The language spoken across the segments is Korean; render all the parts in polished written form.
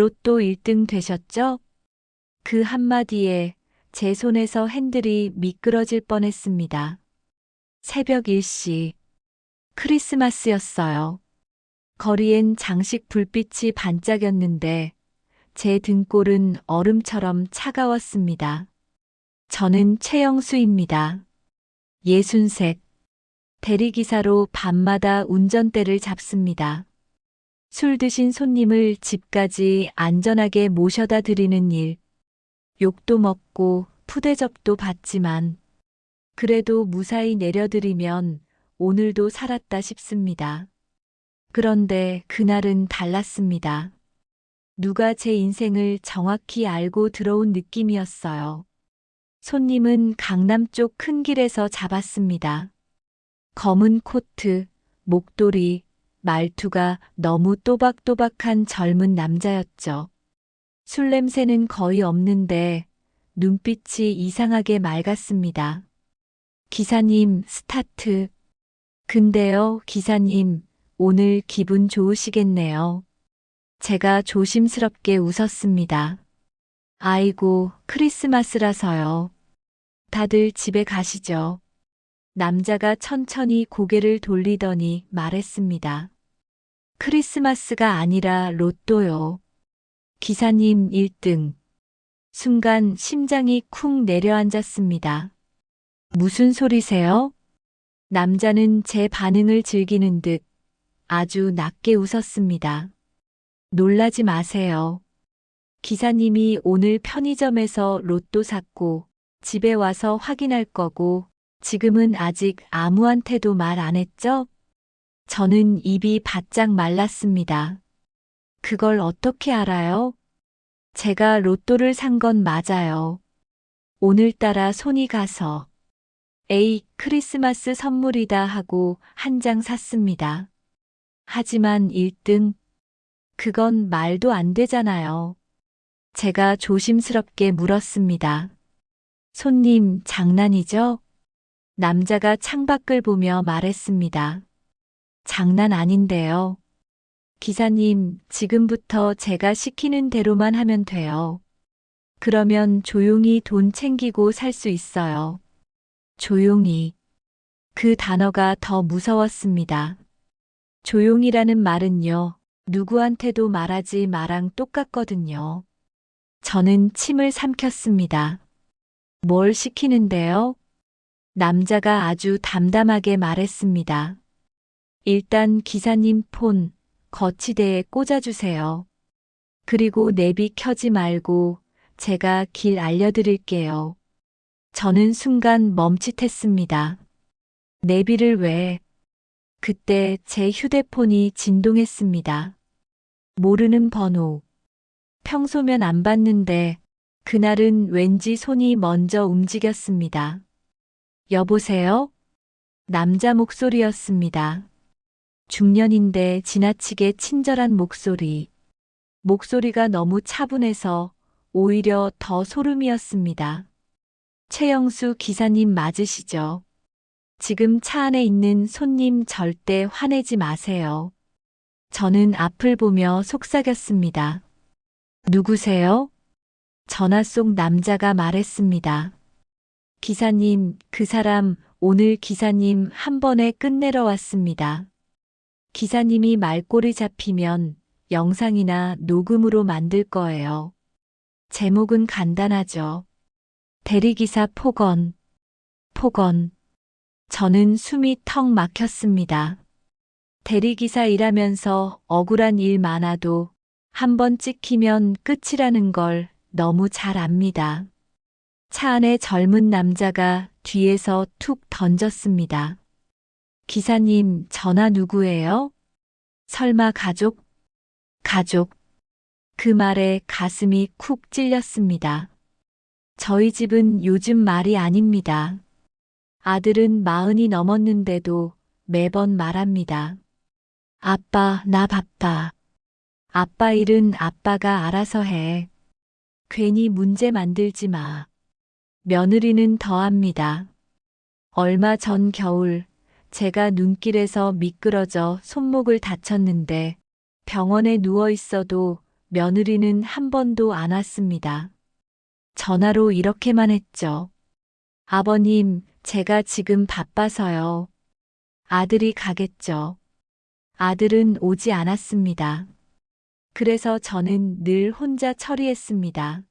로또 1등 되셨죠? 그 한마디에 제 손에서 핸들이 미끄러질 뻔했습니다. 새벽 1시, 크리스마스였어요. 거리엔 장식 불빛이 반짝였는데 제 등골은 얼음처럼 차가웠습니다. 저는 최영수입니다. 63. 대리기사로 밤마다 운전대를 잡습니다. 술 드신 손님을 집까지 안전하게 모셔다 드리는 일. 욕도 먹고 푸대접도 받지만 그래도 무사히 내려드리면 오늘도 살았다 싶습니다. 그런데 그날은 달랐습니다. 누가 제 인생을 정확히 알고 들어온 느낌이었어요. 손님은 강남 쪽 큰 길에서 잡았습니다. 검은 코트, 목도리, 말투가 너무 또박또박한 젊은 남자였죠. 술 냄새는 거의 없는데 눈빛이 이상하게 맑았습니다. 기사님, 스타트. 근데요, 기사님, 오늘 기분 좋으시겠네요. 제가 조심스럽게 웃었습니다. 아이고, 크리스마스라서요. 다들 집에 가시죠. 남자가 천천히 고개를 돌리더니 말했습니다. 크리스마스가 아니라 로또요. 기사님 1등. 순간 심장이 쿵 내려앉았습니다. 무슨 소리세요? 남자는 제 반응을 즐기는 듯 아주 낮게 웃었습니다. 놀라지 마세요. 기사님이 오늘 편의점에서 로또 샀고 집에 와서 확인할 거고 지금은 아직 아무한테도 말 안 했죠? 저는 입이 바짝 말랐습니다. 그걸 어떻게 알아요? 제가 로또를 산 건 맞아요. 오늘따라 손이 가서. 에이, 크리스마스 선물이다 하고 한 장 샀습니다. 하지만 1등? 그건 말도 안 되잖아요. 제가 조심스럽게 물었습니다. 손님, 장난이죠? 남자가 창밖을 보며 말했습니다. 장난 아닌데요. 기사님, 지금부터 제가 시키는 대로만 하면 돼요. 그러면 조용히 돈 챙기고 살 수 있어요. 조용히. 그 단어가 더 무서웠습니다. 조용이라는 말은요, 누구한테도 말하지 마랑 똑같거든요. 저는 침을 삼켰습니다. 뭘 시키는데요? 남자가 아주 담담하게 말했습니다. 일단 기사님 폰, 거치대에 꽂아주세요. 그리고 내비 켜지 말고 제가 길 알려드릴게요. 저는 순간 멈칫했습니다. 내비를 왜? 그때 제 휴대폰이 진동했습니다. 모르는 번호. 평소면 안 받는데 그날은 왠지 손이 먼저 움직였습니다. 여보세요? 남자 목소리였습니다. 중년인데 지나치게 친절한 목소리. 목소리가 너무 차분해서 오히려 더 소름이었습니다. 최영수 기사님 맞으시죠? 지금 차 안에 있는 손님 절대 화내지 마세요. 저는 앞을 보며 속삭였습니다. 누구세요? 전화 속 남자가 말했습니다. 기사님, 그 사람 오늘 기사님 한 번에 끝내러 왔습니다. 기사님이 말꼬리 잡히면 영상이나 녹음으로 만들 거예요. 제목은 간단하죠. 대리기사 폭언. 폭언. 저는 숨이 턱 막혔습니다. 대리기사 일하면서 억울한 일 많아도 한 번 찍히면 끝이라는 걸 너무 잘 압니다. 차 안에 젊은 남자가 뒤에서 툭 던졌습니다. 기사님, 전화 누구예요? 설마 가족? 가족. 그 말에 가슴이 쿡 찔렸습니다. 저희 집은 요즘 말이 아닙니다. 아들은 40이 넘었는데도 매번 말합니다. 아빠, 나 바빠. 아빠 일은 아빠가 알아서 해. 괜히 문제 만들지 마. 며느리는 더합니다. 얼마 전 겨울 제가 눈길에서 미끄러져 손목을 다쳤는데 병원에 누워 있어도 며느리는 한 번도 안 왔습니다. 전화로 이렇게만 했죠. 아버님, 제가 지금 바빠서요. 아들이 가겠죠. 아들은 오지 않았습니다. 그래서 저는 늘 혼자 처리했습니다.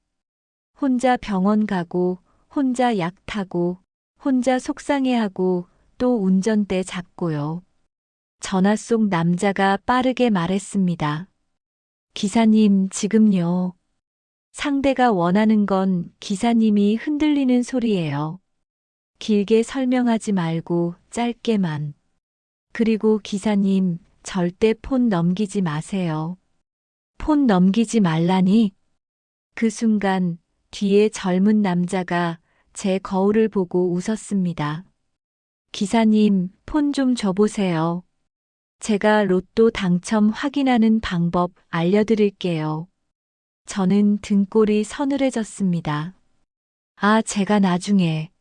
혼자 병원 가고, 혼자 약 타고, 혼자 속상해하고, 또 운전대 잡고요. 전화 속 남자가 빠르게 말했습니다. 기사님, 지금요. 상대가 원하는 건 기사님이 흔들리는 소리예요. 길게 설명하지 말고 짧게만. 그리고 기사님, 절대 폰 넘기지 마세요. 폰 넘기지 말라니? 그 순간 뒤에 젊은 남자가 제 거울을 보고 웃었습니다. 기사님, 폰 좀 줘보세요. 제가 로또 당첨 확인하는 방법 알려드릴게요. 저는 등골이 서늘해졌습니다. 아, 제가 나중에.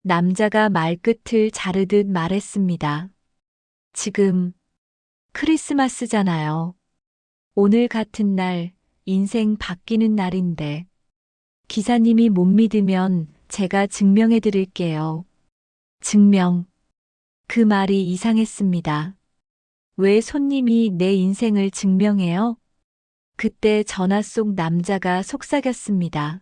남자가 말끝을 자르듯 말했습니다. 지금 크리스마스잖아요. 오늘 같은 날 인생 바뀌는 날인데. 기사님이 못 믿으면 제가 증명해 드릴게요. 증명. 그 말이 이상했습니다. 왜 손님이 내 인생을 증명해요? 그때 전화 속 남자가 속삭였습니다.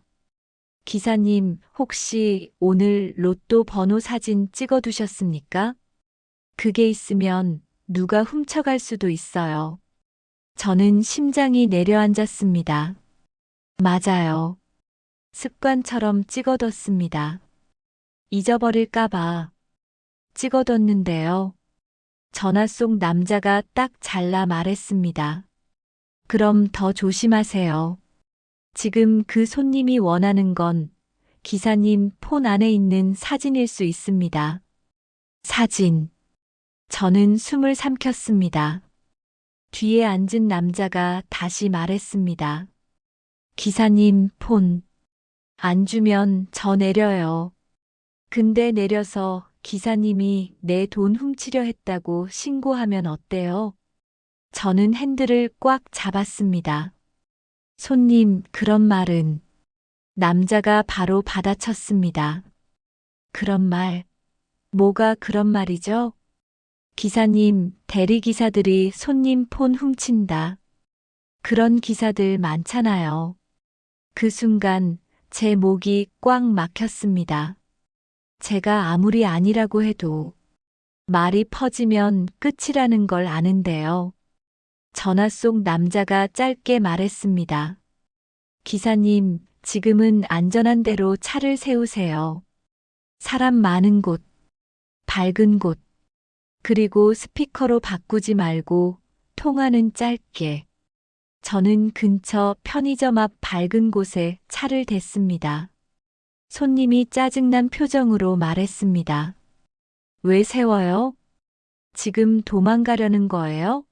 기사님, 혹시 오늘 로또 번호 사진 찍어 두셨습니까? 그게 있으면 누가 훔쳐갈 수도 있어요. 저는 심장이 내려앉았습니다. 맞아요. 습관처럼 찍어뒀습니다. 잊어버릴까봐 찍어뒀는데요. 전화 속 남자가 딱 잘라 말했습니다. 그럼 더 조심하세요. 지금 그 손님이 원하는 건 기사님 폰 안에 있는 사진일 수 있습니다. 사진. 저는 숨을 삼켰습니다. 뒤에 앉은 남자가 다시 말했습니다. 기사님 폰. 안 주면 저 내려요. 근데 내려서 기사님이 내 돈 훔치려 했다고 신고하면 어때요? 저는 핸들을 꽉 잡았습니다. 손님, 그런 말은. 남자가 바로 받아쳤습니다. 그런 말. 뭐가 그런 말이죠? 기사님, 대리기사들이 손님 폰 훔친다. 그런 기사들 많잖아요. 그 순간 제 목이 꽉 막혔습니다. 제가 아무리 아니라고 해도 말이 퍼지면 끝이라는 걸 아는데요. 전화 속 남자가 짧게 말했습니다. 기사님, 지금은 안전한 데로 차를 세우세요. 사람 많은 곳, 밝은 곳, 그리고 스피커로 바꾸지 말고 통화는 짧게. 저는 근처 편의점 앞 밝은 곳에 차를 댔습니다. 손님이 짜증난 표정으로 말했습니다. 왜 세워요? 지금 도망가려는 거예요?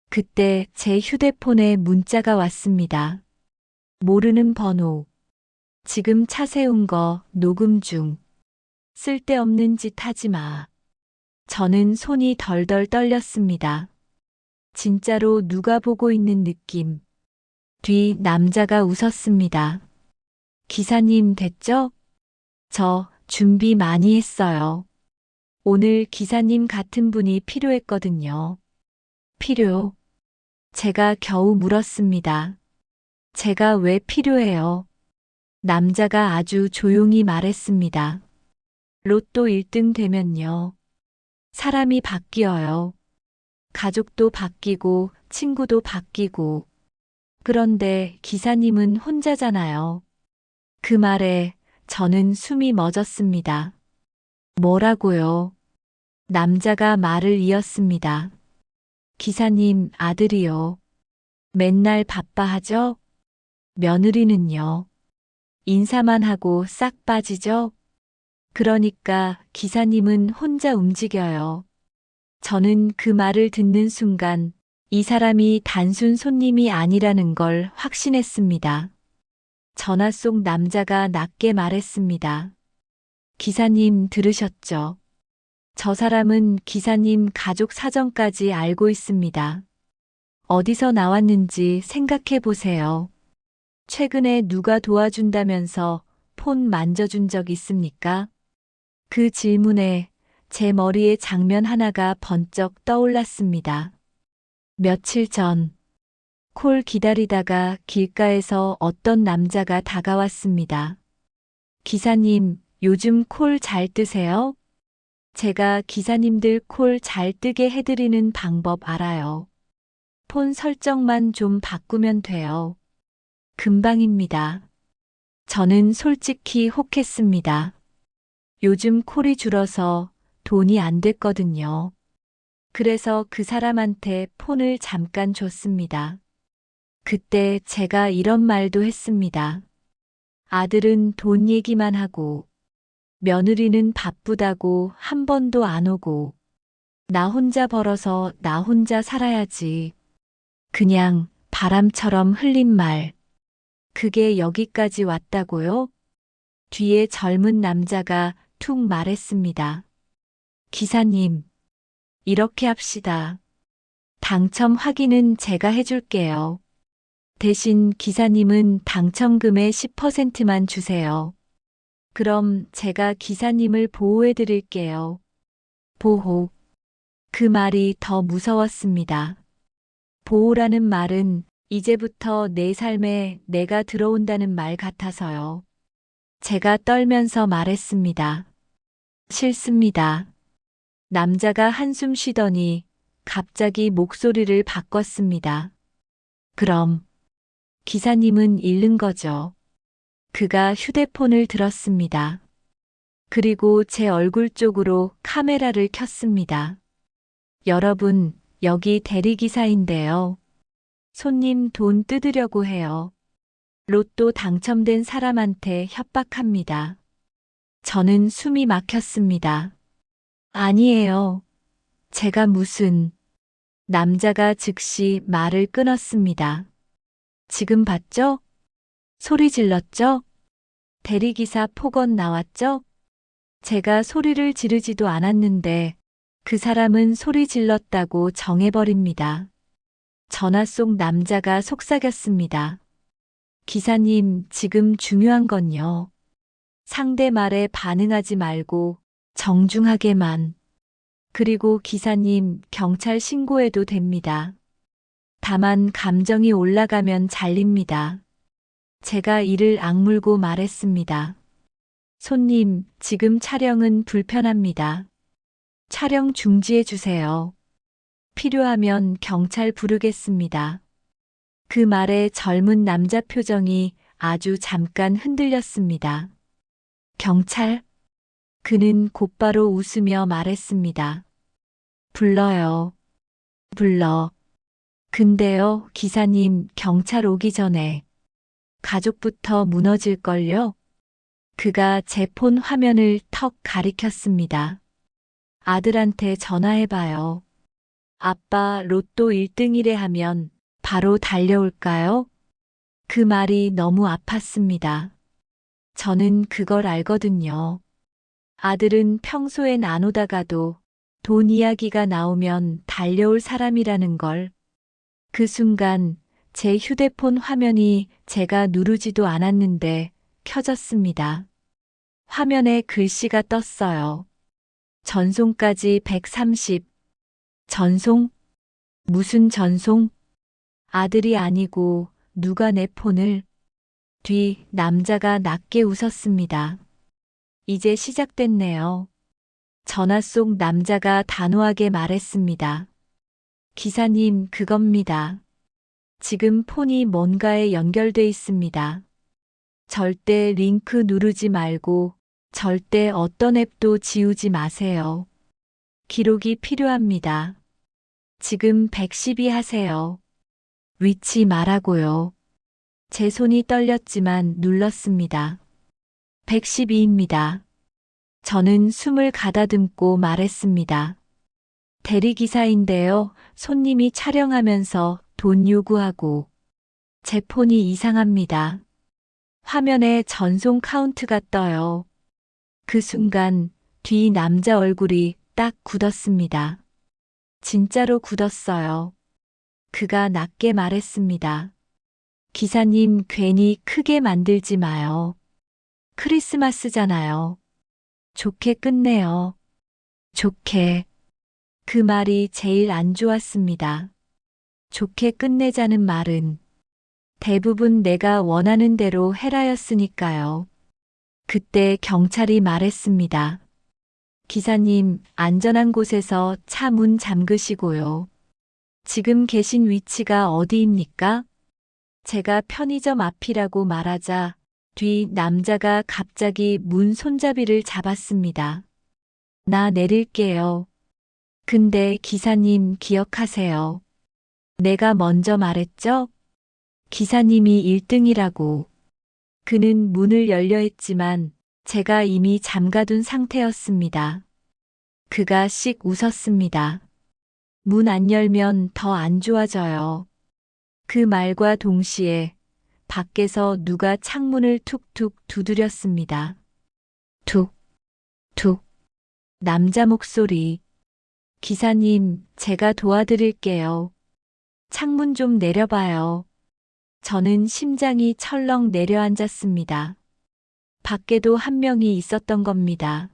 그때 제 휴대폰에 문자가 왔습니다. 모르는 번호. 지금 차 세운 거 녹음 중. 쓸데없는 짓 하지 마. 저는 손이 덜덜 떨렸습니다. 진짜로 누가 보고 있는 느낌. 뒤 남자가 웃었습니다. 기사님 됐죠? 저 준비 많이 했어요. 오늘 기사님 같은 분이 필요했거든요. 필요? 제가 겨우 물었습니다. 제가 왜 필요해요? 남자가 아주 조용히 말했습니다. 로또 1등 되면요. 사람이 바뀌어요. 가족도 바뀌고 친구도 바뀌고. 그런데 기사님은 혼자잖아요. 그 말에 저는 숨이 멎었습니다. 뭐라고요? 남자가 말을 이었습니다. 기사님 아들이요. 맨날 바빠하죠? 며느리는요. 인사만 하고 싹 빠지죠? 그러니까 기사님은 혼자 움직여요. 저는 그 말을 듣는 순간 이 사람이 단순 손님이 아니라는 걸 확신했습니다. 전화 속 남자가 낮게 말했습니다. 기사님 들으셨죠? 저 사람은 기사님 가족 사정까지 알고 있습니다. 어디서 나왔는지 생각해 보세요. 최근에 누가 도와준다면서 폰 만져준 적 있습니까? 그 질문에 제 머리에 장면 하나가 번쩍 떠올랐습니다. 며칠 전, 콜 기다리다가 길가에서 어떤 남자가 다가왔습니다. 기사님, 요즘 콜 잘 뜨세요? 제가 기사님들 콜 잘 뜨게 해드리는 방법 알아요. 폰 설정만 좀 바꾸면 돼요. 금방입니다. 저는 솔직히 혹했습니다. 요즘 콜이 줄어서 돈이 안 됐거든요. 그래서 그 사람한테 폰을 잠깐 줬습니다. 그때 제가 이런 말도 했습니다. 아들은 돈 얘기만 하고, 며느리는 바쁘다고 한 번도 안 오고, 나 혼자 벌어서 나 혼자 살아야지. 그냥 바람처럼 흘린 말. 그게 여기까지 왔다고요? 뒤에 젊은 남자가 툭 말했습니다. 기사님, 이렇게 합시다. 당첨 확인은 제가 해줄게요. 대신 기사님은 당첨금의 10%만 주세요. 그럼 제가 기사님을 보호해 드릴게요. 보호. 그 말이 더 무서웠습니다. 보호라는 말은 이제부터 내 삶에 내가 들어온다는 말 같아서요. 제가 떨면서 말했습니다. 싫습니다. 남자가 한숨 쉬더니 갑자기 목소리를 바꿨습니다. 그럼 기사님은 잃는 거죠. 그가 휴대폰을 들었습니다. 그리고 제 얼굴 쪽으로 카메라를 켰습니다. 여러분, 여기 대리기사인데요. 손님 돈 뜯으려고 해요. 로또 당첨된 사람한테 협박합니다. 저는 숨이 막혔습니다. 아니에요. 제가 무슨... 남자가 즉시 말을 끊었습니다. 지금 봤죠? 소리 질렀죠? 대리기사 폭언 나왔죠? 제가 소리를 지르지도 않았는데 그 사람은 소리 질렀다고 정해버립니다. 전화 속 남자가 속삭였습니다. 기사님, 지금 중요한 건요. 상대 말에 반응하지 말고 정중하게만. 그리고 기사님, 경찰 신고해도 됩니다. 다만 감정이 올라가면 잘립니다. 제가 이를 악물고 말했습니다. 손님, 지금 촬영은 불편합니다. 촬영 중지해 주세요. 필요하면 경찰 부르겠습니다. 그 말에 젊은 남자 표정이 아주 잠깐 흔들렸습니다. 경찰? 그는 곧바로 웃으며 말했습니다. 불러요. 불러. 근데요, 기사님, 경찰 오기 전에 가족부터 무너질걸요? 그가 제 폰 화면을 턱 가리켰습니다. 아들한테 전화해봐요. 아빠 로또 1등이래 하면 바로 달려올까요? 그 말이 너무 아팠습니다. 저는 그걸 알거든요. 아들은 평소엔 안 오다가도 돈 이야기가 나오면 달려올 사람이라는 걸. 그 순간 제 휴대폰 화면이 제가 누르지도 않았는데 켜졌습니다. 화면에 글씨가 떴어요. 전송까지 130. 전송? 무슨 전송? 아들이 아니고 누가 내 폰을? 뒤 남자가 낮게 웃었습니다. 이제 시작됐네요. 전화 속 남자가 단호하게 말했습니다. 기사님, 그겁니다. 지금 폰이 뭔가에 연결돼 있습니다. 절대 링크 누르지 말고 절대 어떤 앱도 지우지 마세요. 기록이 필요합니다. 지금 112 하세요. 위치 말하고요. 제 손이 떨렸지만 눌렀습니다. 112입니다. 저는 숨을 가다듬고 말했습니다. 대리기사인데요. 손님이 촬영하면서 돈 요구하고 제 폰이 이상합니다. 화면에 전송 카운트가 떠요. 그 순간 뒤 남자 얼굴이 딱 굳었습니다. 진짜로 굳었어요. 그가 낮게 말했습니다. 기사님, 괜히 크게 만들지 마요. 크리스마스잖아요. 좋게 끝내요. 좋게. 그 말이 제일 안 좋았습니다. 좋게 끝내자는 말은 대부분 내가 원하는 대로 해라였으니까요. 그때 경찰이 말했습니다. 기사님, 안전한 곳에서 차 문 잠그시고요. 지금 계신 위치가 어디입니까? 제가 편의점 앞이라고 말하자 뒤 남자가 갑자기 문 손잡이를 잡았습니다. 나 내릴게요. 근데 기사님 기억하세요. 내가 먼저 말했죠? 기사님이 1등이라고. 그는 문을 열려 했지만 제가 이미 잠가둔 상태였습니다. 그가 씩 웃었습니다. 문 안 열면 더 안 좋아져요. 그 말과 동시에 밖에서 누가 창문을 툭툭 두드렸습니다. 툭, 툭. 남자 목소리. 기사님, 제가 도와드릴게요. 창문 좀 내려봐요. 저는 심장이 철렁 내려앉았습니다. 밖에도 한 명이 있었던 겁니다.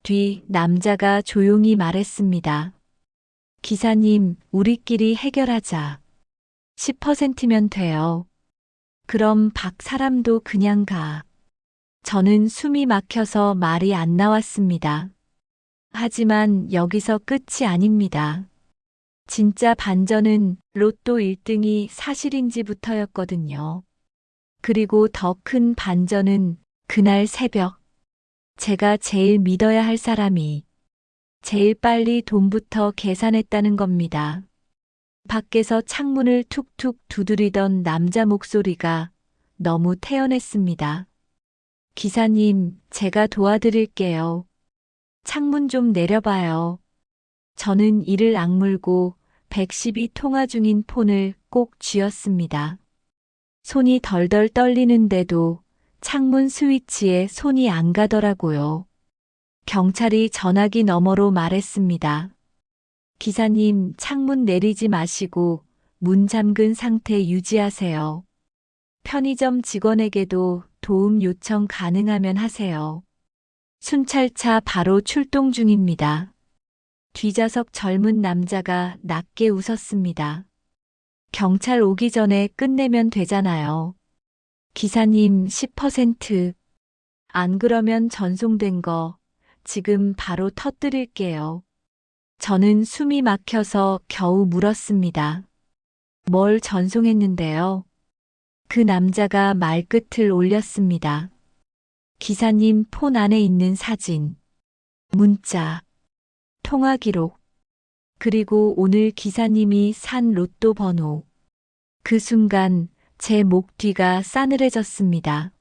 뒤 남자가 조용히 말했습니다. 기사님, 우리끼리 해결하자. 10%면 돼요. 그럼 밖 사람도 그냥 가. 저는 숨이 막혀서 말이 안 나왔습니다. 하지만 여기서 끝이 아닙니다. 진짜 반전은 로또 1등이 사실인지부터였거든요. 그리고 더 큰 반전은 그날 새벽, 제가 제일 믿어야 할 사람이 제일 빨리 돈부터 계산했다는 겁니다. 밖에서 창문을 툭툭 두드리던 남자 목소리가 너무 태연했습니다. 기사님, 제가 도와드릴게요. 창문 좀 내려봐요. 저는 이를 악물고 110이 통화 중인 폰을 꼭 쥐었습니다. 손이 덜덜 떨리는데도 창문 스위치에 손이 안 가더라고요. 경찰이 전화기 너머로 말했습니다. 기사님, 창문 내리지 마시고 문 잠근 상태 유지하세요. 편의점 직원에게도 도움 요청 가능하면 하세요. 순찰차 바로 출동 중입니다. 뒷좌석 젊은 남자가 낮게 웃었습니다. 경찰 오기 전에 끝내면 되잖아요. 기사님 10%. 안 그러면 전송된 거 지금 바로 터뜨릴게요. 저는 숨이 막혀서 겨우 물었습니다. 뭘 전송했는데요? 그 남자가 말끝을 올렸습니다. 기사님 폰 안에 있는 사진, 문자, 통화 기록, 그리고 오늘 기사님이 산 로또 번호. 그 순간 제 목 뒤가 싸늘해졌습니다.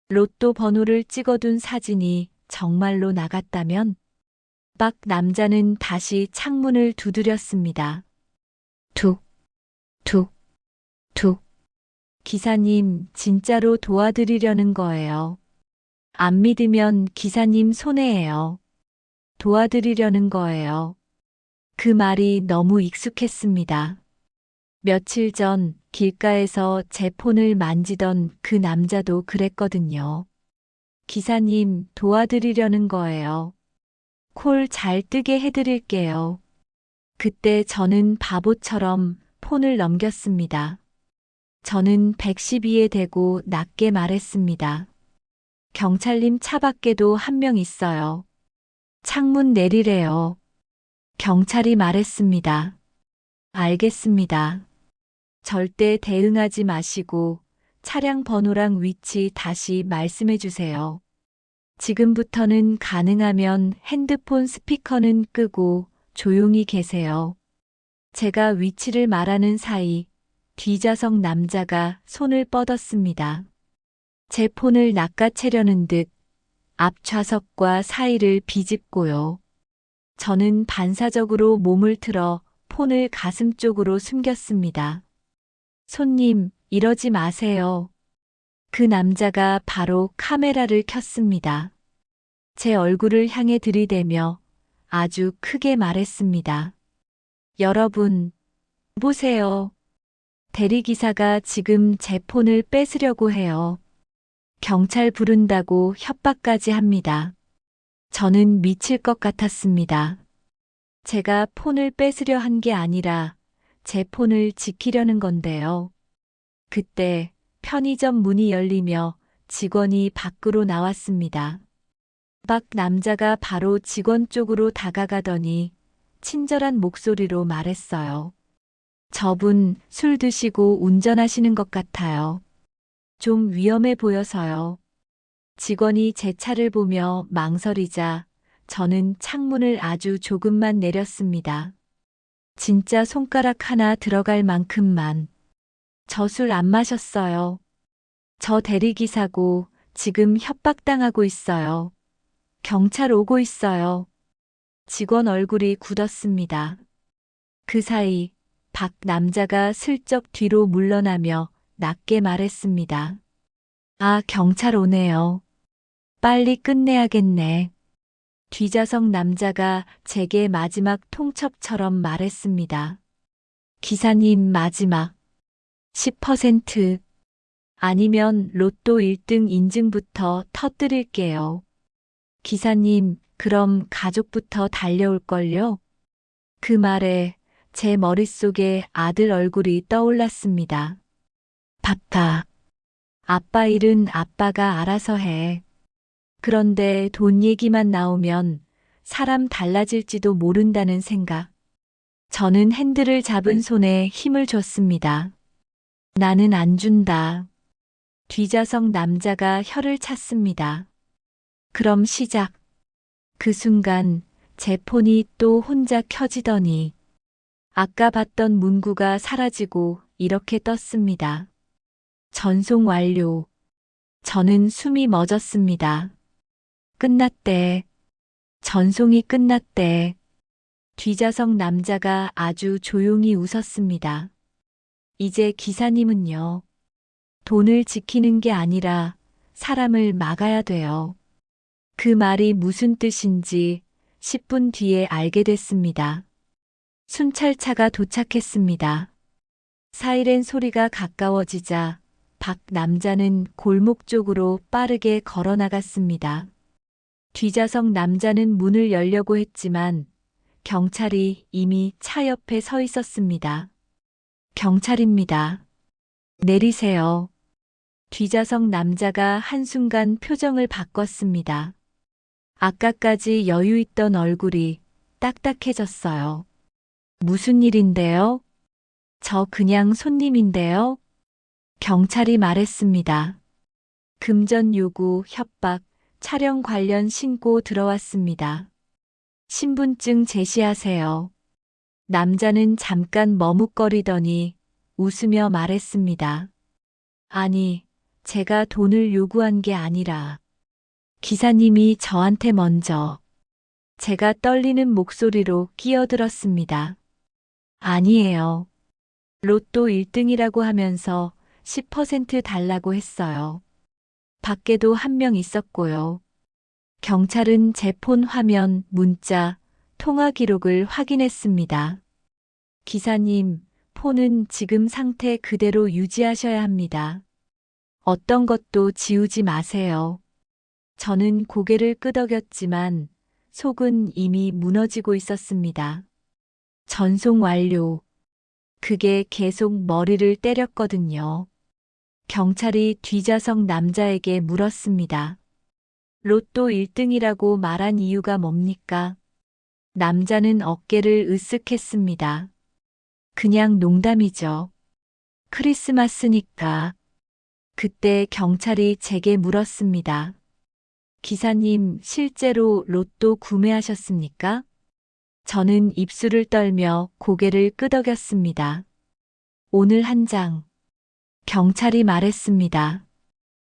로또 번호를 찍어둔 사진이 정말로 나갔다면? 박 남자는 다시 창문을 두드렸습니다. 툭, 툭, 툭. 기사님, 진짜로 도와드리려는 거예요. 안 믿으면 기사님 손해예요. 도와드리려는 거예요. 그 말이 너무 익숙했습니다. 며칠 전 길가에서 제 폰을 만지던 그 남자도 그랬거든요. 기사님, 도와드리려는 거예요. 콜 잘 뜨게 해드릴게요. 그때 저는 바보처럼 폰을 넘겼습니다. 저는 112에 대고 낮게 말했습니다. 경찰님 차 밖에도 한 명 있어요. 창문 내리래요. 경찰이 말했습니다. 알겠습니다. 절대 대응하지 마시고 차량 번호랑 위치 다시 말씀해 주세요. 지금부터는 가능하면 핸드폰 스피커는 끄고 조용히 계세요. 제가 위치를 말하는 사이 뒷좌석 남자가 손을 뻗었습니다. 제 폰을 낚아채려는 듯 앞좌석과 사이를 비집고요. 저는 반사적으로 몸을 틀어 폰을 가슴 쪽으로 숨겼습니다. 손님, 이러지 마세요. 그 남자가 바로 카메라를 켰습니다. 제 얼굴을 향해 들이대며 아주 크게 말했습니다. 여러분, 보세요. 대리기사가 지금 제 폰을 뺏으려고 해요. 경찰 부른다고 협박까지 합니다. 저는 미칠 것 같았습니다. 제가 폰을 뺏으려 한 게 아니라 제 폰을 지키려는 건데요. 그때 편의점 문이 열리며 직원이 밖으로 나왔습니다. 박 남자가 바로 직원 쪽으로 다가가더니 친절한 목소리로 말했어요. 저분 술 드시고 운전하시는 것 같아요. 좀 위험해 보여서요. 직원이 제 차를 보며 망설이자 저는 창문을 아주 조금만 내렸습니다. 진짜 손가락 하나 들어갈 만큼만. 저 술 안 마셨어요. 저 대리기사고 지금 협박당하고 있어요. 경찰 오고 있어요. 직원 얼굴이 굳었습니다. 그 사이 박 남자가 슬쩍 뒤로 물러나며 낮게 말했습니다. 아, 경찰 오네요. 빨리 끝내야겠네. 뒤좌석 남자가 제게 마지막 통첩처럼 말했습니다. 기사님 마지막 10% 아니면 로또 1등 인증부터 터뜨릴게요. 기사님, 그럼 가족부터 달려올걸요? 그 말에 제 머릿속에 아들 얼굴이 떠올랐습니다. 바빠. 아빠 일은 아빠가 알아서 해. 그런데 돈 얘기만 나오면 사람 달라질지도 모른다는 생각. 저는 핸들을 잡은 손에 힘을 줬습니다. 나는 안 준다. 뒤좌석 남자가 혀를 찼습니다. 그럼 시작. 그 순간 제 폰이 또 혼자 켜지더니 아까 봤던 문구가 사라지고 이렇게 떴습니다. 전송 완료. 저는 숨이 멎었습니다. 끝났대. 전송이 끝났대. 뒤좌석 남자가 아주 조용히 웃었습니다. 이제 기사님은요. 돈을 지키는 게 아니라 사람을 막아야 돼요. 그 말이 무슨 뜻인지 10분 뒤에 알게 됐습니다. 순찰차가 도착했습니다. 사이렌 소리가 가까워지자 박 남자는 골목 쪽으로 빠르게 걸어 나갔습니다. 뒤좌석 남자는 문을 열려고 했지만 경찰이 이미 차 옆에 서 있었습니다. 경찰입니다. 내리세요. 뒤좌석 남자가 한순간 표정을 바꿨습니다. 아까까지 여유 있던 얼굴이 딱딱해졌어요. 무슨 일인데요? 저 그냥 손님인데요. 경찰이 말했습니다. 금전 요구, 협박, 촬영 관련 신고 들어왔습니다. 신분증 제시하세요. 남자는 잠깐 머뭇거리더니 웃으며 말했습니다. 아니, 제가 돈을 요구한 게 아니라 기사님이 저한테 먼저. 제가 떨리는 목소리로 끼어들었습니다. 아니에요. 로또 1등이라고 하면서 10% 달라고 했어요. 밖에도 한 명 있었고요. 경찰은 제 폰 화면, 문자, 통화 기록을 확인했습니다. 기사님, 폰은 지금 상태 그대로 유지하셔야 합니다. 어떤 것도 지우지 마세요. 저는 고개를 끄덕였지만 속은 이미 무너지고 있었습니다. 전송 완료. 그게 계속 머리를 때렸거든요. 경찰이 뒤좌석 남자에게 물었습니다. 로또 1등이라고 말한 이유가 뭡니까? 남자는 어깨를 으쓱했습니다. 그냥 농담이죠. 크리스마스니까. 그때 경찰이 제게 물었습니다. 기사님, 실제로 로또 구매하셨습니까? 저는 입술을 떨며 고개를 끄덕였습니다. 오늘 한 장. 경찰이 말했습니다.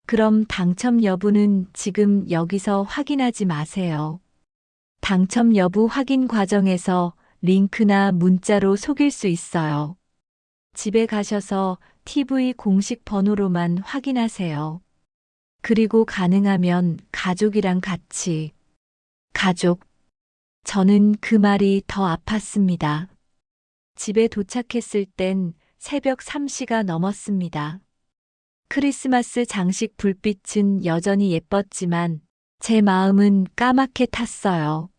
그럼 당첨 여부는 지금 여기서 확인하지 마세요. 당첨 여부 확인 과정에서 링크나 문자로 속일 수 있어요. 집에 가셔서 TV 공식 번호로만 확인하세요. 그리고 가능하면 가족이랑 같이. 가족. 저는 그 말이 더 아팠습니다. 집에 도착했을 땐 새벽 3시가 넘었습니다. 크리스마스 장식 불빛은 여전히 예뻤지만 제 마음은 까맣게 탔어요.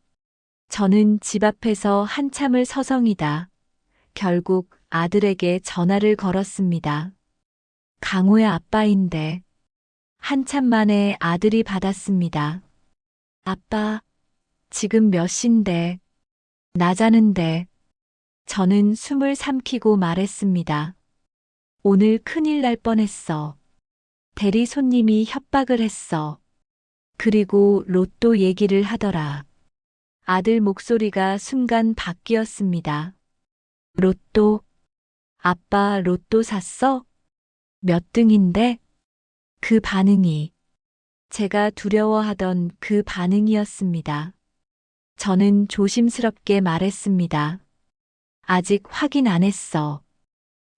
저는 집 앞에서 한참을 서성이다 결국 아들에게 전화를 걸었습니다. 강호의 아빠인데 한참 만에 아들이 받았습니다. 아빠, 지금 몇 시인데? 나 자는데. 저는 숨을 삼키고 말했습니다. 오늘 큰일 날 뻔했어. 대리 손님이 협박을 했어. 그리고 로또 얘기를 하더라. 아들 목소리가 순간 바뀌었습니다. 로또? 아빠 로또 샀어? 몇 등인데? 그 반응이 제가 두려워하던 그 반응이었습니다. 저는 조심스럽게 말했습니다. 아직 확인 안 했어.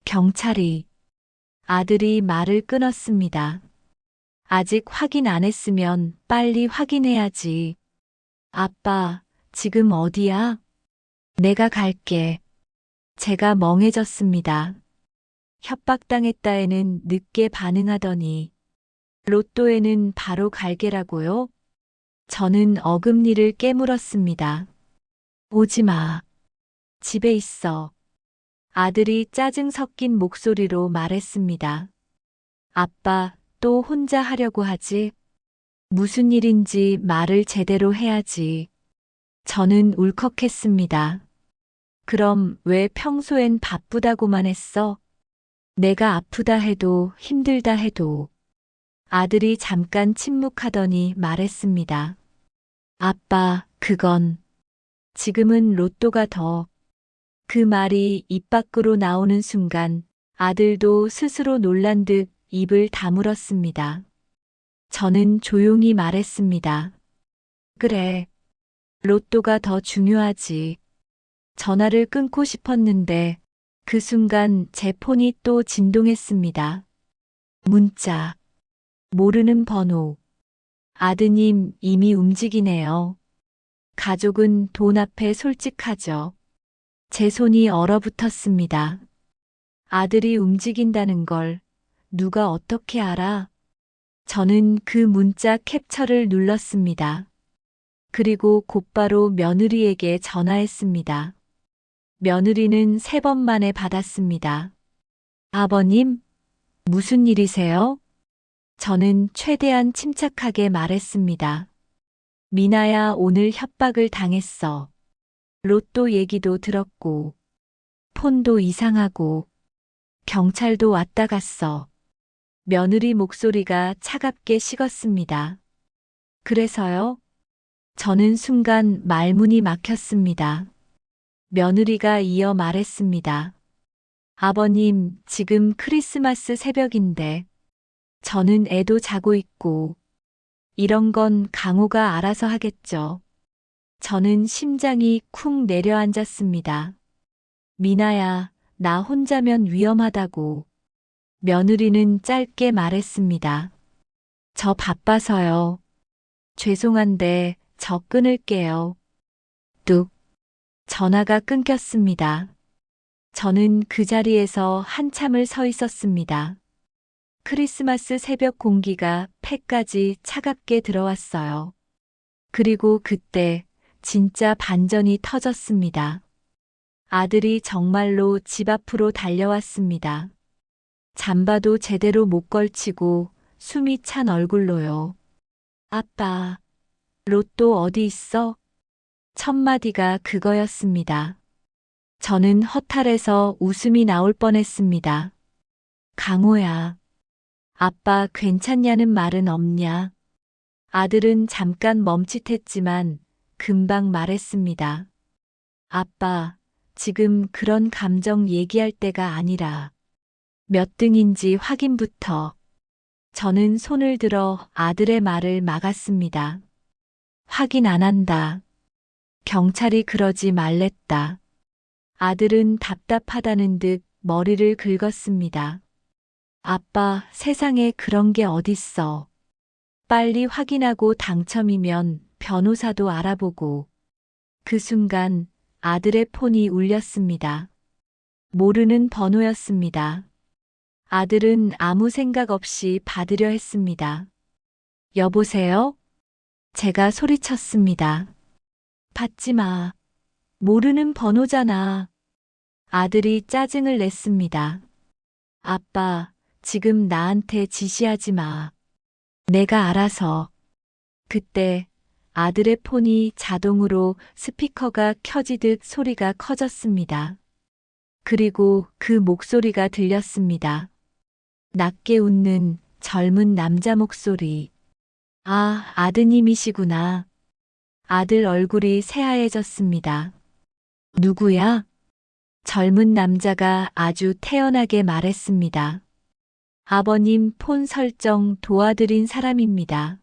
경찰이. 아들이 말을 끊었습니다. 아직 확인 안 했으면 빨리 확인해야지. 아빠, 지금 어디야? 내가 갈게. 제가 멍해졌습니다. 협박당했다에는 늦게 반응하더니 로또에는 바로 갈게라고요? 저는 어금니를 깨물었습니다. 오지 마. 집에 있어. 아들이 짜증 섞인 목소리로 말했습니다. 아빠, 또 혼자 하려고 하지? 무슨 일인지 말을 제대로 해야지. 저는 울컥했습니다. 그럼 왜 평소엔 바쁘다고만 했어? 내가 아프다 해도 힘들다 해도. 아들이 잠깐 침묵하더니 말했습니다. 아빠, 그건 지금은 로또가 더. 그 말이 입 밖으로 나오는 순간 아들도 스스로 놀란 듯 입을 다물었습니다. 저는 조용히 말했습니다. 그래, 로또가 더 중요하지. 전화를 끊고 싶었는데 그 순간 제 폰이 또 진동했습니다. 문자. 모르는 번호. 아드님 이미 움직이네요. 가족은 돈 앞에 솔직하죠. 제 손이 얼어붙었습니다. 아들이 움직인다는 걸 누가 어떻게 알아? 저는 그 문자 캡처를 눌렀습니다. 그리고 곧바로 며느리에게 전화했습니다. 며느리는 3번 만에 받았습니다. 아버님, 무슨 일이세요? 저는 최대한 침착하게 말했습니다. 미나야 오늘 협박을 당했어. 로또 얘기도 들었고, 폰도 이상하고, 경찰도 왔다 갔어. 며느리 목소리가 차갑게 식었습니다. 그래서요? 저는 순간 말문이 막혔습니다. 며느리가 이어 말했습니다. 아버님, 지금 크리스마스 새벽인데, 저는 애도 자고 있고, 이런 건 강호가 알아서 하겠죠. 저는 심장이 쿵 내려앉았습니다. 미나야, 나 혼자면 위험하다고. 며느리는 짧게 말했습니다. 저 바빠서요. 죄송한데 저 끊을게요. 뚝. 전화가 끊겼습니다. 저는 그 자리에서 한참을 서 있었습니다. 크리스마스 새벽 공기가 폐까지 차갑게 들어왔어요. 그리고 그때 진짜 반전이 터졌습니다. 아들이 정말로 집 앞으로 달려왔습니다. 잠바도 제대로 못 걸치고 숨이 찬 얼굴로요. 아빠, 로또 어디 있어? 첫 마디가 그거였습니다. 저는 허탈해서 웃음이 나올 뻔했습니다. 강호야, 아빠 괜찮냐는 말은 없냐? 아들은 잠깐 멈칫했지만 금방 말했습니다. 아빠, 지금 그런 감정 얘기할 때가 아니라 몇 등인지 확인부터. 저는 손을 들어 아들의 말을 막았습니다. 확인 안 한다. 경찰이 그러지 말랬다. 아들은 답답하다는 듯 머리를 긁었습니다. 아빠, 세상에 그런 게 어딨어. 빨리 확인하고 당첨이면 변호사도 알아보고. 그 순간 아들의 폰이 울렸습니다. 모르는 번호였습니다. 아들은 아무 생각 없이 받으려 했습니다. 여보세요? 제가 소리쳤습니다. 받지 마. 모르는 번호잖아. 아들이 짜증을 냈습니다. 아빠, 지금 나한테 지시하지 마. 내가 알아서. 그때 아들의 폰이 자동으로 스피커가 켜지듯 소리가 커졌습니다. 그리고 그 목소리가 들렸습니다. 낮게 웃는 젊은 남자 목소리. 아, 아드님이시구나. 아들 얼굴이 새하얘졌습니다. 누구야? 젊은 남자가 아주 태연하게 말했습니다. 아버님 폰 설정 도와드린 사람입니다.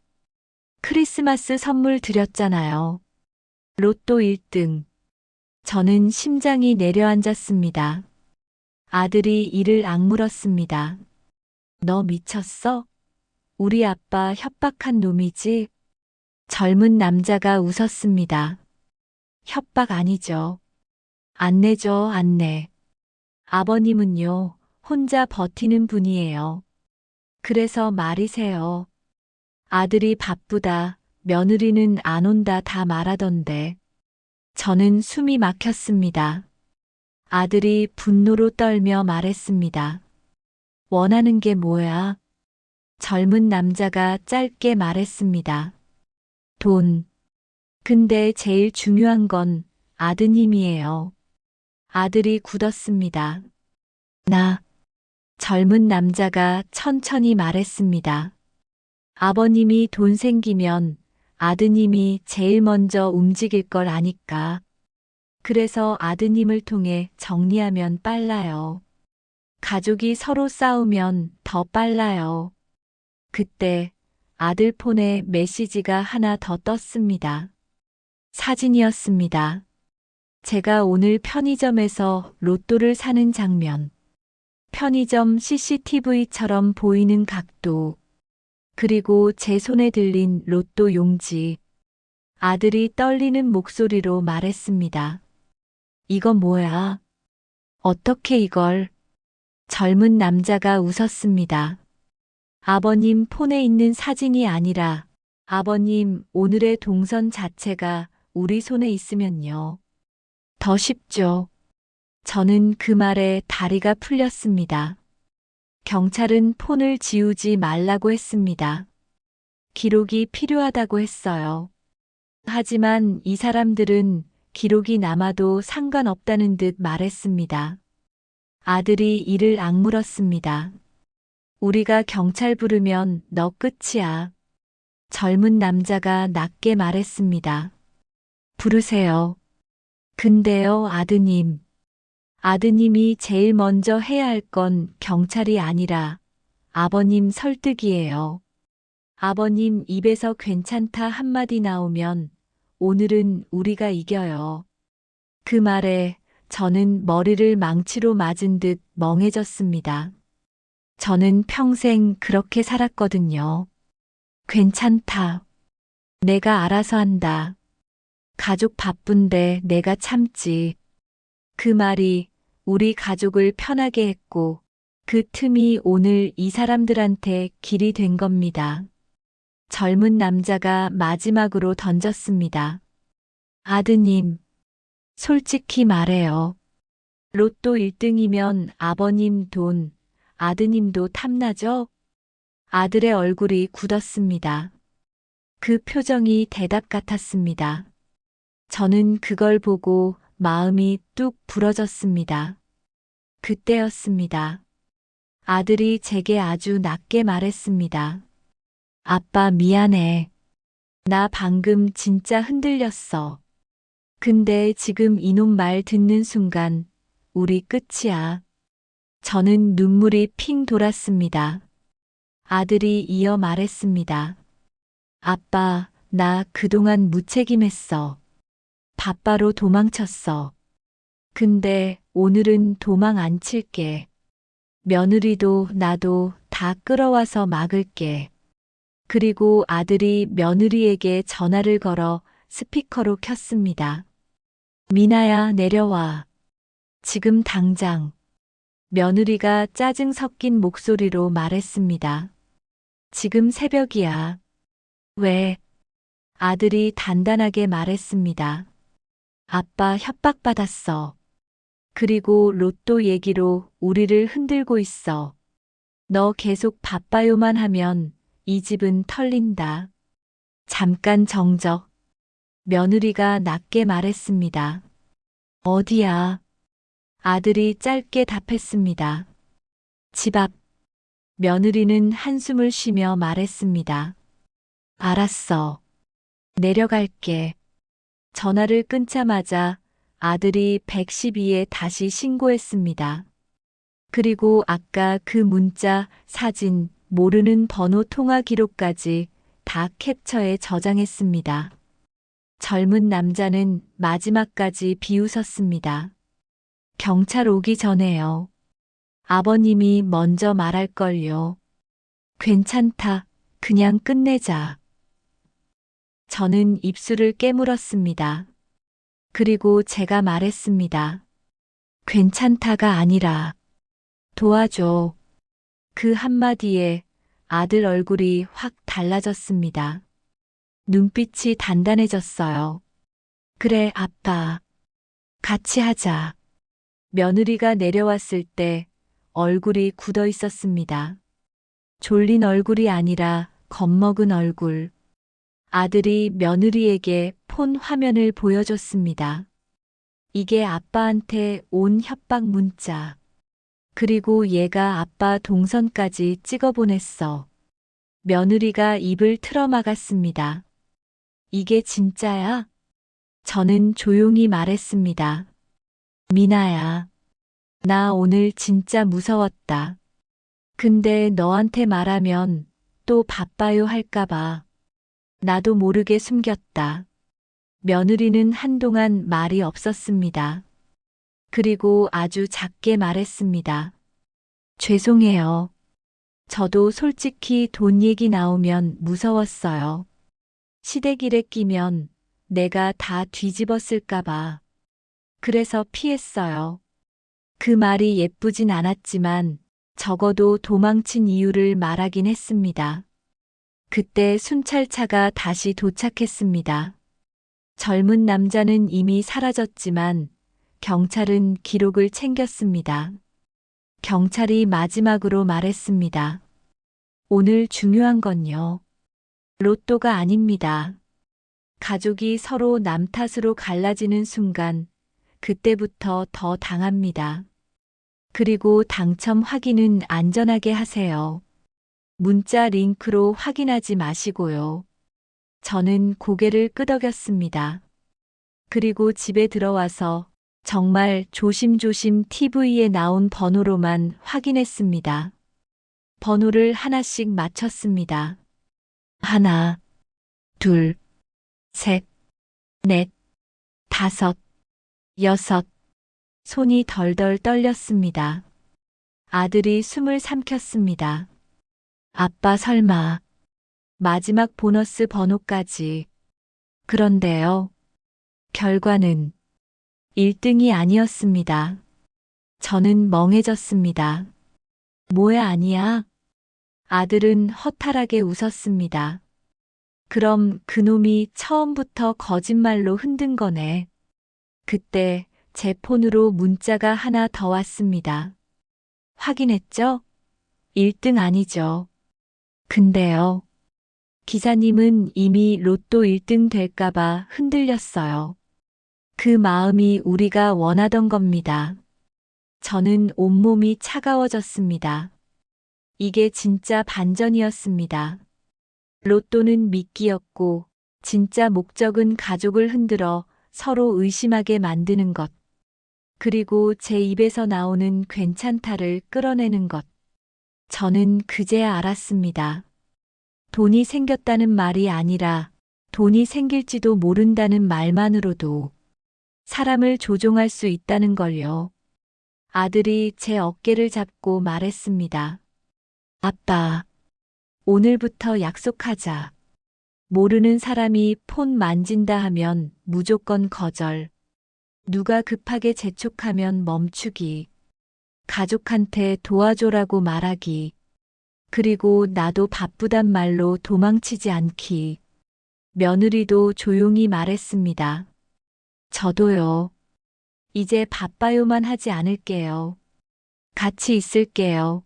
크리스마스 선물 드렸잖아요. 로또 1등. 저는 심장이 내려앉았습니다. 아들이 이를 악물었습니다. 너 미쳤어? 우리 아빠 협박한 놈이지? 젊은 남자가 웃었습니다. 협박 아니죠. 안 내죠, 안 내. 아버님은요, 혼자 버티는 분이에요. 그래서 말이세요. 아들이 바쁘다, 며느리는 안 온다 다 말하던데. 저는 숨이 막혔습니다. 아들이 분노로 떨며 말했습니다. 원하는 게 뭐야? 젊은 남자가 짧게 말했습니다. 돈. 근데 제일 중요한 건 아드님이에요. 아들이 굳었습니다. 나. 젊은 남자가 천천히 말했습니다. 아버님이 돈 생기면 아드님이 제일 먼저 움직일 걸 아니까. 그래서 아드님을 통해 정리하면 빨라요. 가족이 서로 싸우면 더 빨라요. 그때 아들 폰에 메시지가 하나 더 떴습니다. 사진이었습니다. 제가 오늘 편의점에서 로또를 사는 장면. 편의점 CCTV처럼 보이는 각도. 그리고 제 손에 들린 로또 용지. 아들이 떨리는 목소리로 말했습니다. 이건 뭐야? 어떻게 이걸? 젊은 남자가 웃었습니다. 아버님 폰에 있는 사진이 아니라 아버님 오늘의 동선 자체가 우리 손에 있으면요. 더 쉽죠. 저는 그 말에 다리가 풀렸습니다. 경찰은 폰을 지우지 말라고 했습니다. 기록이 필요하다고 했어요. 하지만 이 사람들은 기록이 남아도 상관없다는 듯 말했습니다. 아들이 이를 악물었습니다. 우리가 경찰 부르면 너 끝이야. 젊은 남자가 낮게 말했습니다. 부르세요. 근데요, 아드님. 아드님이 제일 먼저 해야 할 건 경찰이 아니라 아버님 설득이에요. 아버님 입에서 괜찮다 한마디 나오면 오늘은 우리가 이겨요. 그 말에 저는 머리를 망치로 맞은 듯 멍해졌습니다. 저는 평생 그렇게 살았거든요. 괜찮다. 내가 알아서 한다. 가족 바쁜데 내가 참지. 그 말이 우리 가족을 편하게 했고 그 틈이 오늘 이 사람들한테 길이 된 겁니다. 젊은 남자가 마지막으로 던졌습니다. 아드님, 솔직히 말해요. 로또 1등이면 아버님 돈, 아드님도 탐나죠? 아들의 얼굴이 굳었습니다. 그 표정이 대답 같았습니다. 저는 그걸 보고 마음이 뚝 부러졌습니다. 그때였습니다. 아들이 제게 아주 낮게 말했습니다. 아빠 미안해. 나 방금 진짜 흔들렸어. 근데 지금 이놈 말 듣는 순간 우리 끝이야. 저는 눈물이 핑 돌았습니다. 아들이 이어 말했습니다. 아빠, 나 그동안 무책임했어. 바빠로 도망쳤어. 근데 오늘은 도망 안 칠게. 며느리도 나도 다 끌어와서 막을게. 그리고 아들이 며느리에게 전화를 걸어 스피커로 켰습니다. 미나야, 내려와. 지금 당장. 며느리가 짜증 섞인 목소리로 말했습니다. 지금 새벽이야. 왜? 아들이 단단하게 말했습니다. 아빠 협박받았어. 그리고 로또 얘기로 우리를 흔들고 있어. 너 계속 바빠요만 하면 이 집은 털린다. 잠깐 정적. 며느리가 낮게 말했습니다. 어디야? 아들이 짧게 답했습니다. 집 앞. 며느리는 한숨을 쉬며 말했습니다. 알았어. 내려갈게. 전화를 끊자마자 아들이 112에 다시 신고했습니다. 그리고 아까 그 문자, 사진, 모르는 번호 통화 기록까지 다 캡처해 저장했습니다. 젊은 남자는 마지막까지 비웃었습니다. 경찰 오기 전에요. 아버님이 먼저 말할걸요. 괜찮다. 그냥 끝내자. 저는 입술을 깨물었습니다. 그리고 제가 말했습니다. 괜찮다가 아니라 도와줘. 그 한마디에 아들 얼굴이 확 달라졌습니다. 눈빛이 단단해졌어요. 그래, 아빠. 같이 하자. 며느리가 내려왔을 때 얼굴이 굳어 있었습니다. 졸린 얼굴이 아니라 겁먹은 얼굴. 아들이 며느리에게 폰 화면을 보여줬습니다. 이게 아빠한테 온 협박 문자. 그리고 얘가 아빠 동선까지 찍어보냈어. 며느리가 입을 틀어막았습니다. 이게 진짜야? 저는 조용히 말했습니다. 미나야, 나 오늘 진짜 무서웠다. 근데 너한테 말하면 또 바빠요 할까봐. 나도 모르게 숨겼다. 며느리는 한동안 말이 없었습니다. 그리고 아주 작게 말했습니다. 죄송해요. 저도 솔직히 돈 얘기 나오면 무서웠어요. 시댁일에 끼면 내가 다 뒤집었을까봐. 그래서 피했어요. 그 말이 예쁘진 않았지만 적어도 도망친 이유를 말하긴 했습니다. 그때 순찰차가 다시 도착했습니다. 젊은 남자는 이미 사라졌지만 경찰은 기록을 챙겼습니다. 경찰이 마지막으로 말했습니다. 오늘 중요한 건요. 로또가 아닙니다. 가족이 서로 남 탓으로 갈라지는 순간 그때부터 더 당합니다. 그리고 당첨 확인은 안전하게 하세요. 문자 링크로 확인하지 마시고요. 저는 고개를 끄덕였습니다. 그리고 집에 들어와서 정말 조심조심 TV에 나온 번호로만 확인했습니다. 번호를 하나씩 맞췄습니다. 하나, 둘, 셋, 넷, 다섯, 여섯. 손이 덜덜 떨렸습니다. 아들이 숨을 삼켰습니다. 아빠 설마 마지막 보너스 번호까지. 그런데요. 결과는 1등이 아니었습니다. 저는 멍해졌습니다. 뭐야 아니야? 아들은 허탈하게 웃었습니다. 그럼 그놈이 처음부터 거짓말로 흔든 거네. 그때 제 폰으로 문자가 하나 더 왔습니다. 확인했죠? 1등 아니죠. 근데요. 기사님은 이미 로또 1등 될까봐 흔들렸어요. 그 마음이 우리가 원하던 겁니다. 저는 온몸이 차가워졌습니다. 이게 진짜 반전이었습니다. 로또는 미끼였고, 진짜 목적은 가족을 흔들어 서로 의심하게 만드는 것. 그리고 제 입에서 나오는 괜찮다를 끌어내는 것. 저는 그제야 알았습니다. 돈이 생겼다는 말이 아니라 돈이 생길지도 모른다는 말만으로도 사람을 조종할 수 있다는 걸요. 아들이 제 어깨를 잡고 말했습니다. 아빠, 오늘부터 약속하자. 모르는 사람이 폰 만진다 하면 무조건 거절. 누가 급하게 재촉하면 멈추기. 가족한테 도와줘라고 말하기, 그리고 나도 바쁘단 말로 도망치지 않기. 며느리도 조용히 말했습니다. 저도요. 이제 바빠요만 하지 않을게요. 같이 있을게요.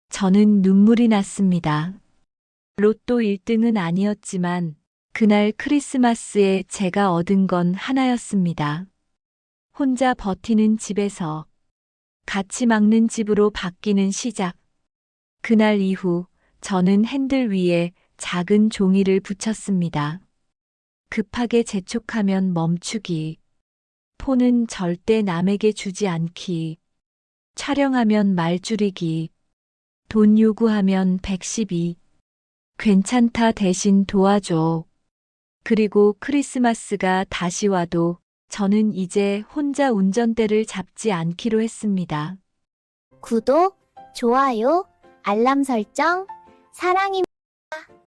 저는 눈물이 났습니다. 로또 1등은 아니었지만 그날 크리스마스에 제가 얻은 건 하나였습니다. 혼자 버티는 집에서 같이 막는 집으로 바뀌는 시작. 그날 이후 저는 핸들 위에 작은 종이를 붙였습니다. 급하게 재촉하면 멈추기. 폰은 절대 남에게 주지 않기. 촬영하면 말 줄이기. 돈 요구하면 112. 괜찮다 대신 도와줘. 그리고 크리스마스가 다시 와도 저는 이제 혼자 운전대를 잡지 않기로 했습니다. 구독, 좋아요, 알람 설정, 사랑입니다.